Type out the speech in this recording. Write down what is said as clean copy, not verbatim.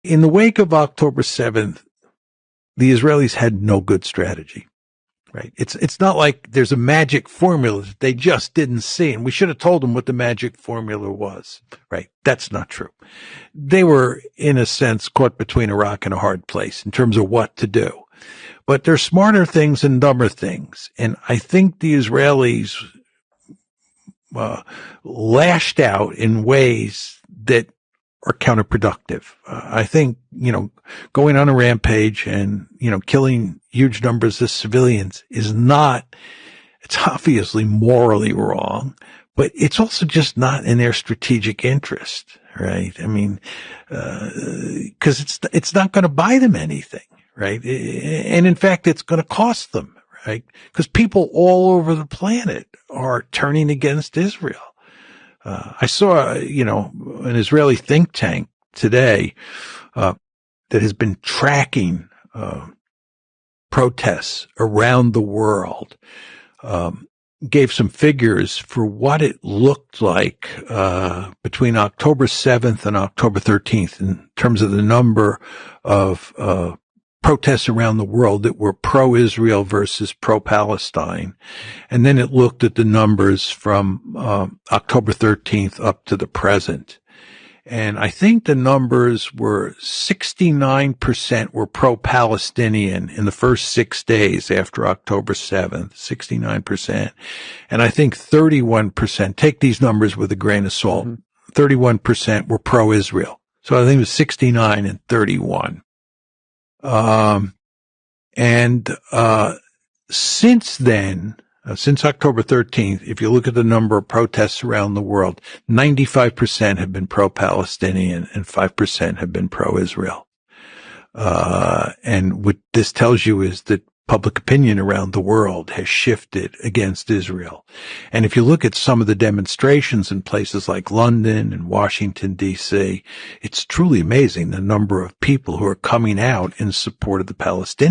In the wake of October 7th, the Israelis had no good strategy, right? It's not like there's a magic formula that they just didn't see, and we should have told them what the magic formula was, right? That's not true. They were, in a sense, caught between a rock and a hard place in terms of what to do. But there's smarter things and dumber things, and I think the Israelis lashed out in ways that are counterproductive. I think, going on a rampage and, killing huge numbers of civilians is not, it's obviously morally wrong, but it's also just not in their strategic interest, right? I mean, cause it's not going to buy them anything, right? And in fact, it's going to cost them, right? Cause people all over the planet are turning against Israel. I saw, an Israeli think tank today, that has been tracking, protests around the world, gave some figures for what it looked like, between October 7th and October 13th in terms of the number of, protests around the world that were pro-Israel versus pro-Palestine. And then it looked at the numbers from October 13th up to the present. And I think the numbers were 69% were pro-Palestinian in the first 6 days after October 7th, 69%. And I think 31%, take these numbers with a grain of salt, 31% were pro-Israel. So I think it was 69 and 31. Since then, since October 13th, if you look at the number of protests around the world, 95% have been pro-Palestinian and 5% have been pro-Israel. And what this tells you is that public opinion around the world has shifted against Israel. And if you look at some of the demonstrations in places like London and Washington, D.C., it's truly amazing the number of people who are coming out in support of the Palestinians.